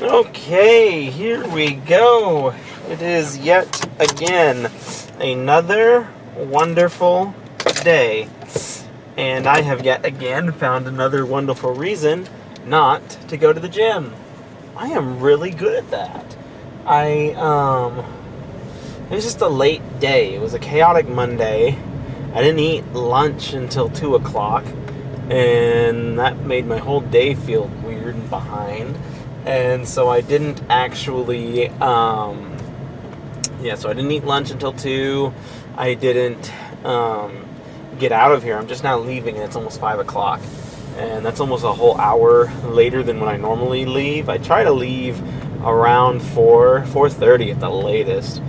Okay, here we go. It is yet again another wonderful day. And I have yet again found another wonderful reason not to go to the gym. I am really good at that. It was just a late day. It was a chaotic Monday. I didn't eat lunch until 2 o'clock. And that made my whole day feel weird and behind. And so I didn't actually, so I didn't eat lunch until 2. I didn't get out of here. I'm just now leaving, and it's almost 5 o'clock. And that's almost a whole hour later than when I normally leave. I try to leave around 4:30 at the latest.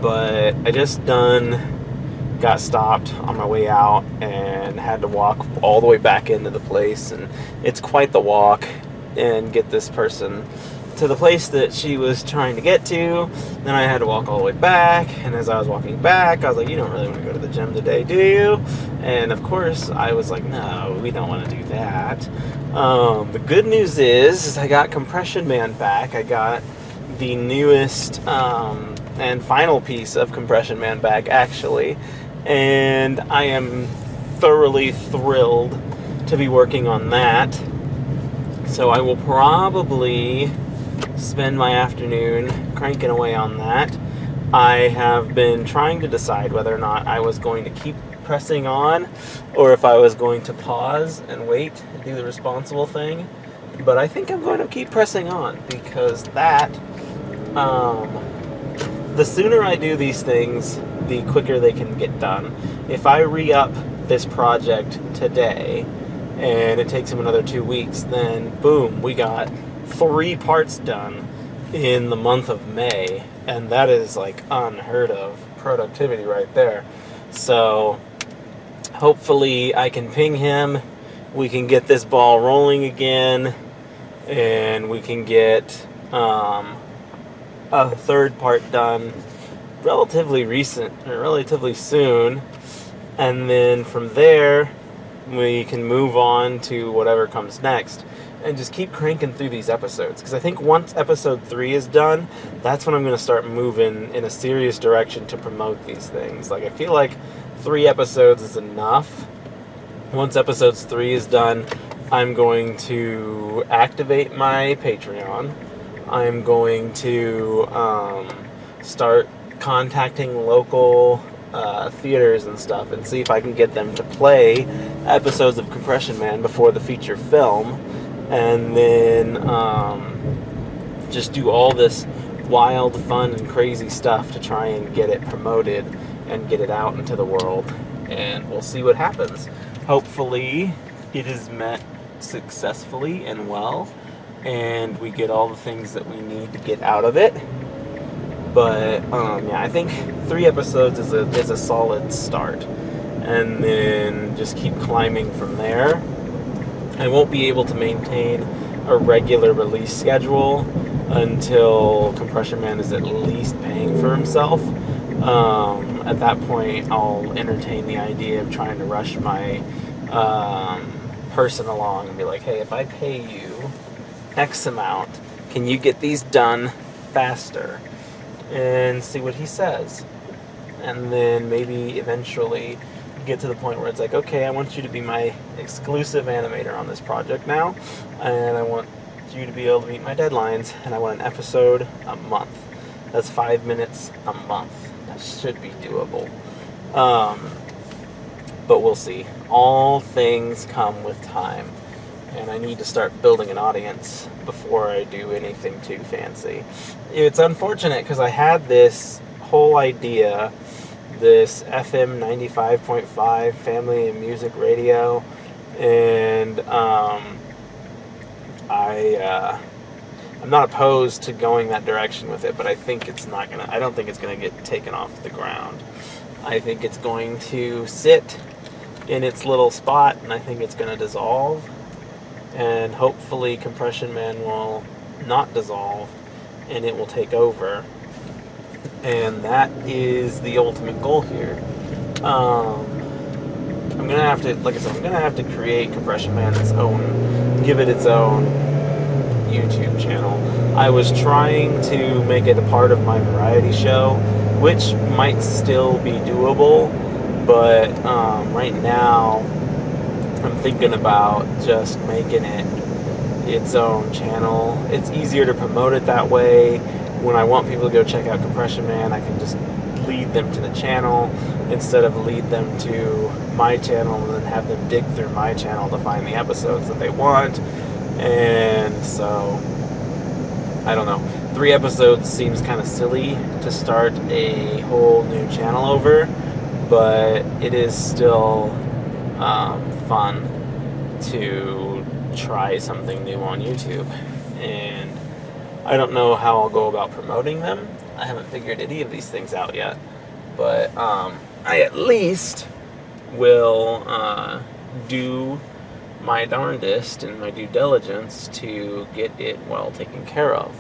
But I just got stopped on my way out and had to walk all the way back into the place. And it's quite the walk. And get this person to the place that she was trying to get to. Then I had to walk all the way back, and as I was walking back, I was like, you don't really want to go to the gym today, do you? And of course, I was like, no, we don't want to do that. The good news is I got Compression Man back. I got the newest and final piece of Compression Man back, actually, and I am thoroughly thrilled to be working on that. So I will probably spend my afternoon cranking away on that. I have been trying to decide whether or not I was going to keep pressing on or if I was going to pause and wait and do the responsible thing. But I think I'm going to keep pressing on because the sooner I do these things, the quicker they can get done. If I re-up this project today, and it takes him another 2 weeks, then boom, we got 3 parts done in the month of May, and that is like unheard of productivity right there. So hopefully I can ping him, we can get this ball rolling again, and we can get a 3rd part done relatively soon, and then from there we can move on to whatever comes next and just keep cranking through these episodes, because I think once episode 3 is done, that's when I'm going to start moving in a serious direction to promote these things. Like, I feel like 3 episodes is enough. Once episode 3 is done, I'm going to activate my Patreon. I'm going to start contacting local theaters and stuff and see if I can get them to play episodes of Compression Man before the feature film, and then just do all this wild, fun, and crazy stuff to try and get it promoted and get it out into the world, and we'll see what happens. Hopefully it is met successfully and well, and we get all the things that we need to get out of it. But I think 3 episodes is a solid start, and then just keep climbing from there. I won't be able to maintain a regular release schedule until Compression Man is at least paying for himself. At that point, I'll entertain the idea of trying to rush my person along and be like, hey, if I pay you X amount, can you get these done faster? And see what he says. And then maybe eventually get to the point where it's like, okay, I want you to be my exclusive animator on this project now, and I want you to be able to meet my deadlines, and I want an episode a month. That's 5 minutes a month. That should be doable. But we'll see. All things come with time, and I need to start building an audience before I do anything too fancy. It's unfortunate because I had this whole idea, this FM 95.5 family and music radio, and I'm not opposed to going that direction with it, but I don't think it's gonna get taken off the ground. I think it's going to sit in its little spot, and I think it's gonna dissolve. And hopefully Compression Man will not dissolve and it will take over, and that is the ultimate goal here. I'm gonna have to, like I said, I'm gonna have to create Compression Man its own, give it its own, YouTube channel. I was trying to make it a part of my variety show, which might still be doable, but right now I'm thinking about just making it its own channel. It's easier to promote it that way. When I want people to go check out Compression Man, I can just lead them to the channel instead of lead them to my channel and then have them dig through my channel to find the episodes that they want. And so, I don't know. 3 episodes seems kind of silly to start a whole new channel over, but it is still fun to try something new on YouTube. And I don't know how I'll go about promoting them. I haven't figured any of these things out yet, but I at least will do my darndest and my due diligence to get it well taken care of.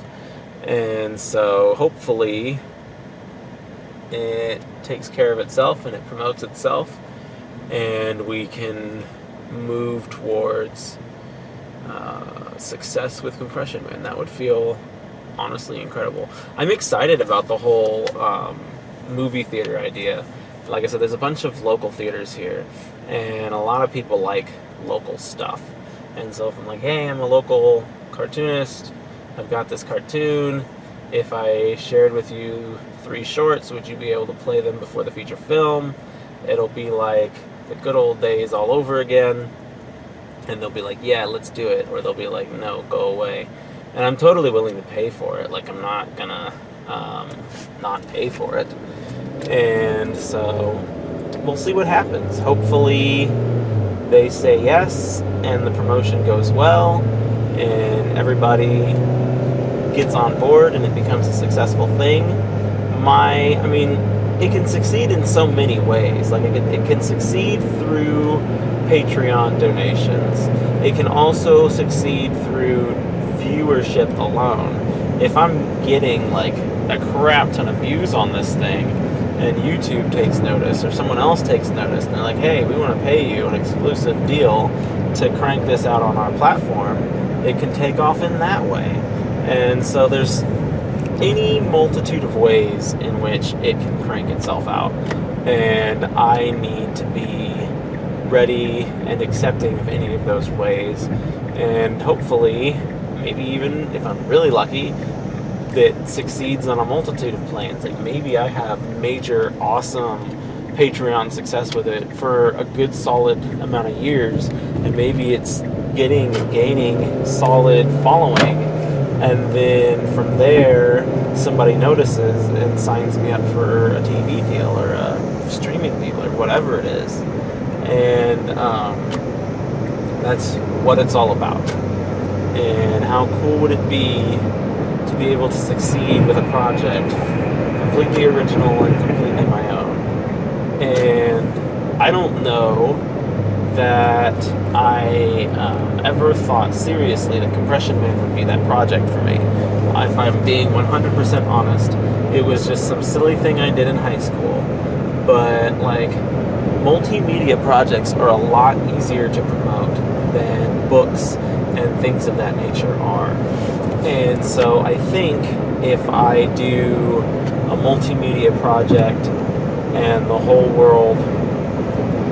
And so hopefully it takes care of itself and it promotes itself, and we can move towards success with Compression Man. That would feel honestly incredible. I'm excited about the whole movie theater idea. Like I said, there's a bunch of local theaters here, and a lot of people like local stuff. And so if I'm like, hey, I'm a local cartoonist, I've got this cartoon, if I shared with you 3 shorts, would you be able to play them before the feature film? It'll be like the good old days all over again. And they'll be like, yeah, let's do it. Or they'll be like, no, go away. And I'm totally willing to pay for it. Like, I'm not gonna not pay for it. And so we'll see what happens. Hopefully they say yes and the promotion goes well and everybody gets on board and it becomes a successful thing. I mean, it can succeed in so many ways. Like, it can succeed through Patreon donations. It can also succeed through viewership alone. If I'm getting like a crap ton of views on this thing and YouTube takes notice or someone else takes notice and they're like, hey, we want to pay you an exclusive deal to crank this out on our platform, it can take off in that way. And so there's any multitude of ways in which it can crank itself out, and I need to be ready and accepting of any of those ways. And hopefully, maybe even if I'm really lucky, that succeeds on a multitude of planes. Like, maybe I have major, awesome Patreon success with it for a good solid amount of years, and maybe it's gaining solid following, and then from there somebody notices and signs me up for a TV deal or a streaming deal or whatever it is. And that's what it's all about. And how cool would it be to be able to succeed with a project completely original and completely my own? And I don't know that I ever thought seriously that Compression Man would be that project for me. If I'm being 100% honest, it was just some silly thing I did in high school. But like, multimedia projects are a lot easier to promote than books and things of that nature are. And so I think if I do a multimedia project and the whole world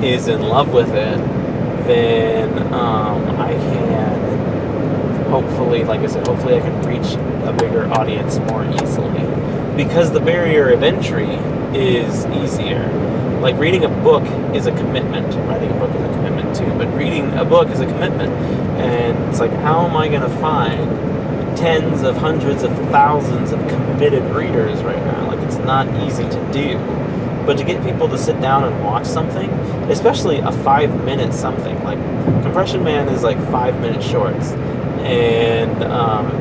is in love with it, then I can hopefully, like I said, hopefully I can reach a bigger audience more easily. Because the barrier of entry is easier. Like, reading a book is a commitment. Writing a book is a commitment too, but reading a book is a commitment. And it's like, how am I going to find tens of hundreds of thousands of committed readers right now? Like, it's not easy to do. But to get people to sit down and watch something, especially a 5-minute something, like Compression Man is like 5-minute shorts. And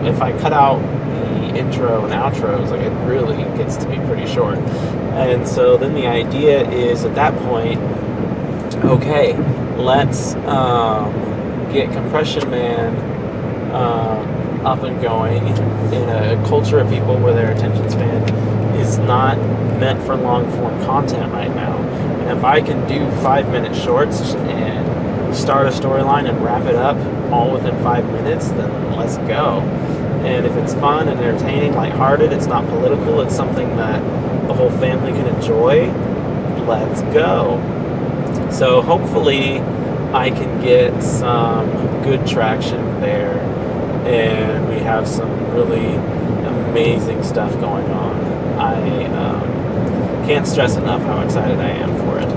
if I cut out the intro and outros, like, it really gets to be pretty short. And so then the idea is, at that point, okay, let's get Compression Man up and going in a culture of people where their attention span is not meant for long-form content right now. And if I can do 5-minute shorts and start a storyline and wrap it up all within 5 minutes, then let's go. And if it's fun and entertaining, lighthearted, it's not political, it's something that the whole family can enjoy, let's go. So hopefully I can get some good traction there, and we have some really amazing stuff going on. I can't stress enough how excited I am for it.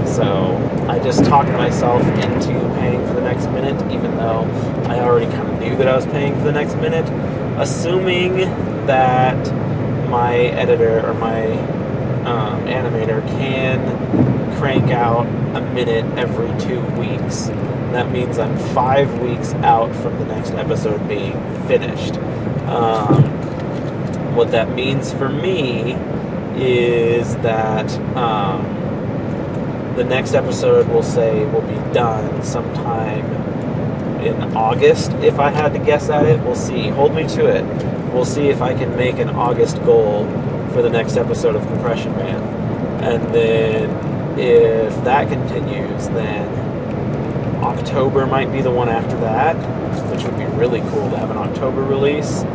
So I just talked myself into paying for the next minute, even though I already kind of knew that I was paying for the next minute, assuming that my editor or my animator can crank out a minute every 2 weeks. That means I'm 5 weeks out from the next episode being finished. What that means for me is that the next episode will be done sometime in August. If I had to guess at it, we'll see. Hold me to it. We'll see if I can make an August goal for the next episode of Compression Man. And then if that continues, then October might be the one after that, which would be really cool to have an October release.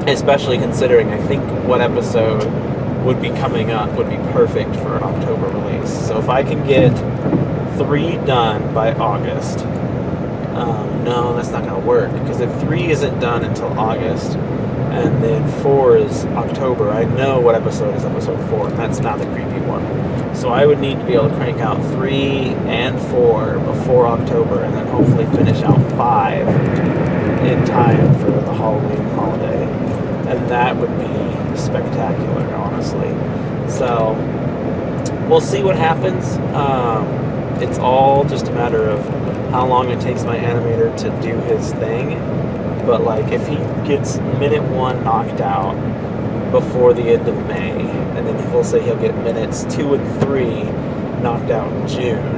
Especially considering I think what episode would be coming up would be perfect for an October release. So if I can get 3 done by August, no, that's not going to work, because if 3 isn't done until August, and then 4 is October, I know what episode is episode 4, and that's not the creepy one. So I would need to be able to crank out 3 and 4 before October, and then hopefully finish out 5 in time for the Halloween holiday. And that would be spectacular, honestly. So we'll see what happens. It's all just a matter of how long it takes my animator to do his thing. But like, if he gets minute 1 knocked out before the end of May, and then he'll say he'll get minutes 2 and 3 knocked out in June,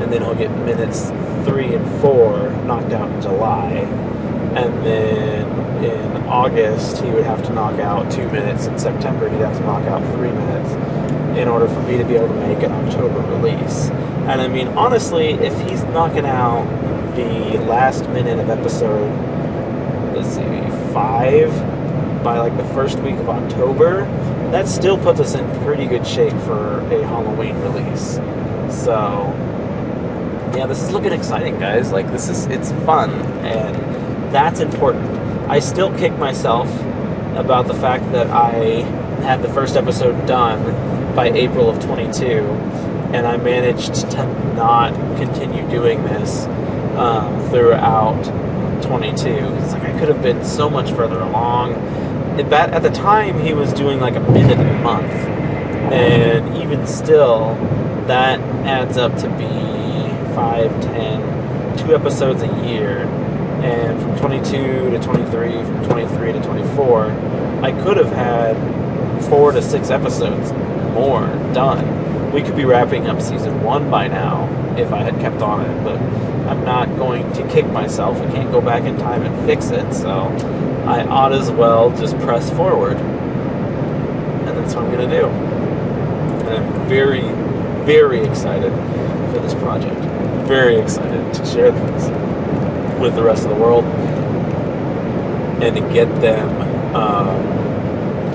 and then he'll get minutes 3 and 4 knocked out in July, and then in August he would have to knock out 2 minutes, in September he'd have to knock out 3 minutes in order for me to be able to make an October release. And I mean, honestly, if he's knocking out the last minute of episode, let's see, 5 by like the first week of October, that still puts us in pretty good shape for a Halloween release. So yeah, this is looking exciting, guys. Like, it's fun, and that's important. I still kick myself about the fact that I had the first episode done by April of 22, and I managed to not continue doing this throughout 22. It's like I could have been so much further along. At the time, he was doing like a minute a month, and even still, that adds up to be 5, 10, 2 episodes a year. And from 22 to 23, from 23 to 24, I could have had 4 to 6 episodes more done. We could be wrapping up season 1 by now if I had kept on it, but I'm not going to kick myself. I can't go back in time and fix it, so I ought as well just press forward. And that's what I'm going to do. And I'm very, very excited for this project. Very excited to share this with the rest of the world and to get them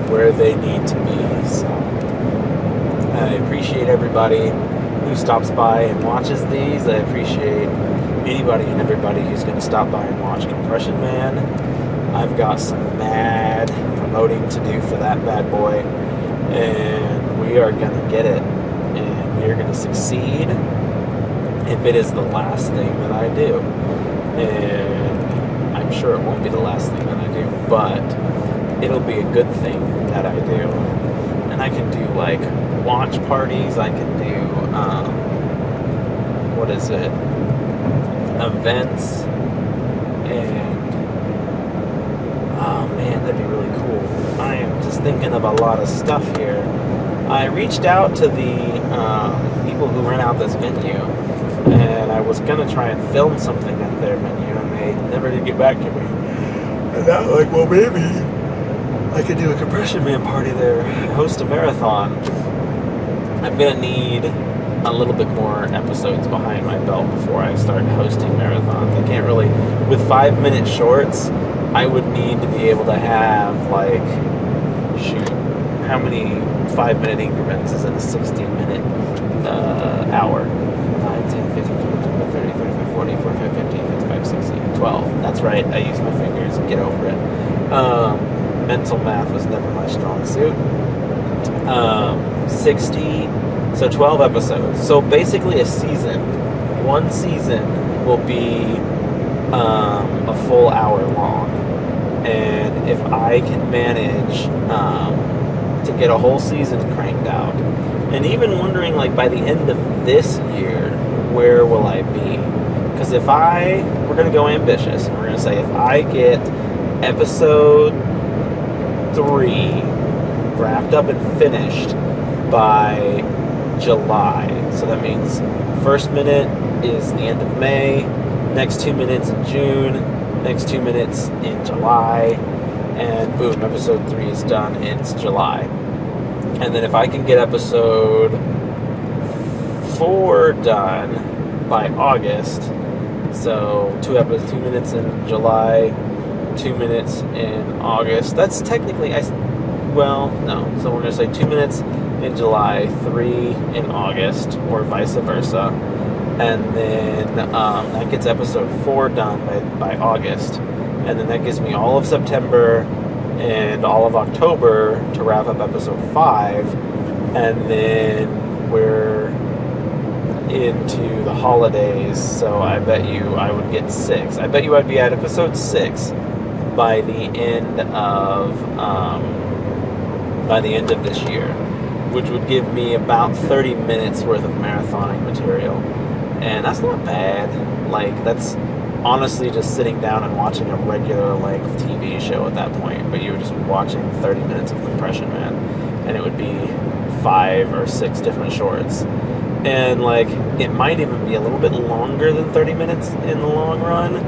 where they need to be. So I appreciate everybody who stops by and watches these. I appreciate anybody and everybody who's going to stop by and watch Compression Man. I've got some mad promoting to do for that bad boy, and we are going to get it, and we are going to succeed if it is the last thing that I do. And I'm sure it won't be the last thing that I do, but it'll be a good thing that I do. And I can do like watch parties, I can do events, and oh man, that'd be really cool. I am just thinking of a lot of stuff here. I reached out to the people who rent out this venue, and I was gonna try and film something at their venue, and they never did get back to me. And now, like, well, maybe I could do a Compression Man party there, host a marathon. I'm gonna need a little bit more episodes behind my belt before I start hosting marathons. I can't really, with 5-minute shorts, I would need to be able to have, like, shoot, how many 5-minute increments is in a 60-minute hour? 5, 10, 15, 20, 25, 30, 35, 40, 45, 50, 55, 60, 12. That's right, I use my fingers and get over it. Mental math was never my strong suit. 60, so 12 episodes. So basically a season. One season will be a full hour long. And if I can manage to get a whole season cranked out, and even wondering, like, by the end of this year, where will I be? Because we're going to go ambitious, and we're going to say if I get episode 3 wrapped up and finished by July, so that means first minute is the end of May, next 2 minutes in June, next 2 minutes in July, and boom, episode 3 is done. It's July. And then if I can get episode 4 done by August, so 2 minutes in July, 2 minutes in August, that's technically, so we're going to say 2 minutes in July, 3 in August, or vice versa. And then that gets episode 4 done by August. And then that gives me all of September and all of October to wrap up episode 5. And then we're into the holidays, so I bet you I would get 6. I bet you I'd be at episode 6 by the end of this year, which would give me about 30 minutes worth of marathoning material. And that's not bad. Like, that's honestly just sitting down and watching a regular length TV show at that point, but you're just watching 30 minutes of Compression Man, and it would be 5 or 6 different shorts. And, like, it might even be a little bit longer than 30 minutes in the long run,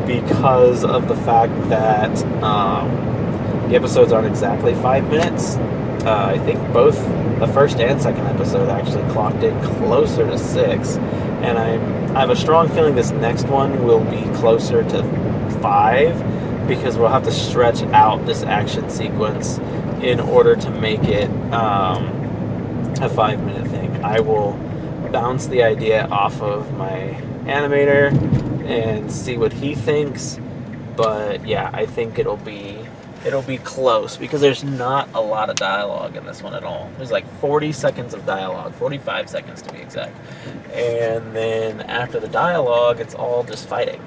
because of the fact that the episodes aren't exactly 5 minutes. I think both the first and second episode actually clocked in closer to 6, and I have a strong feeling this next one will be closer to 5, because we'll have to stretch out this action sequence in order to make it a 5-minute thing. I will bounce the idea off of my animator and see what he thinks, but yeah, I think it'll be close, because there's not a lot of dialogue in this one at all. There's like 40 seconds of dialogue, 45 seconds to be exact. And then after the dialogue, it's all just fighting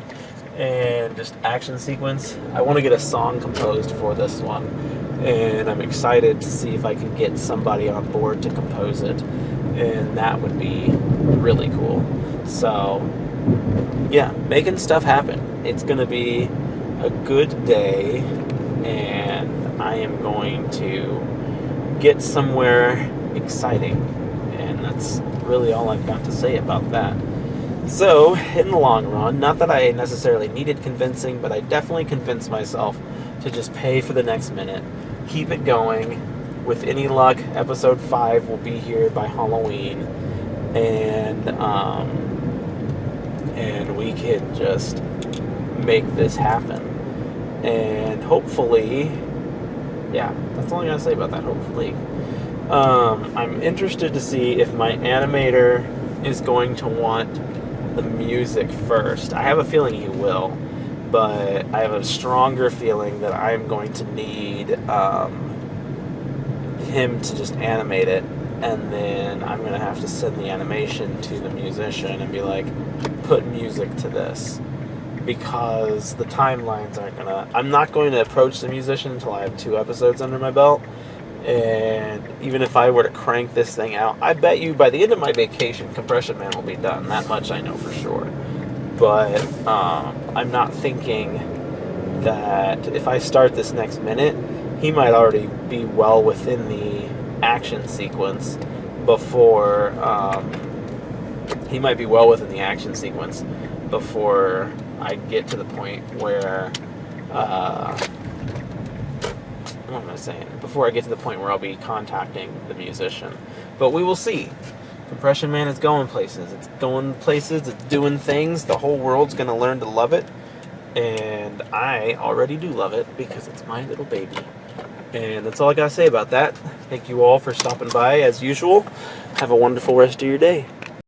and just action sequence. I want to get a song composed for this one, and I'm excited to see if I can get somebody on board to compose it, and that would be really cool. So yeah, making stuff happen. It's going to be a good day, and I am going to get somewhere exciting, and that's really all I've got to say about that. So, in the long run, not that I necessarily needed convincing, but I definitely convinced myself to just pay for the next minute, keep it going. With any luck, episode 5 will be here by Halloween, and we can just make this happen. And hopefully, yeah, that's all I gotta say about that, hopefully. I'm interested to see if my animator is going to want the music first. I have a feeling he will, but I have a stronger feeling that I'm going to need him to just animate it, and then I'm going to have to send the animation to the musician and be like, put music to this. Because the timelines aren't gonna... I'm not going to approach the musician until I have 2 episodes under my belt. And even if I were to crank this thing out, I bet you by the end of my vacation, Compression Man will be done. That much I know for sure. But I'm not thinking that if I start this next minute, he might already be well within the action sequence before... he might be well within the action sequence before I get to the point where, what am I saying? Before I get to the point where I'll be contacting the musician. But we will see. Compression Man is going places. It's going places. It's doing things. The whole world's going to learn to love it. And I already do love it because it's my little baby. And that's all I gotta say about that. Thank you all for stopping by as usual. Have a wonderful rest of your day.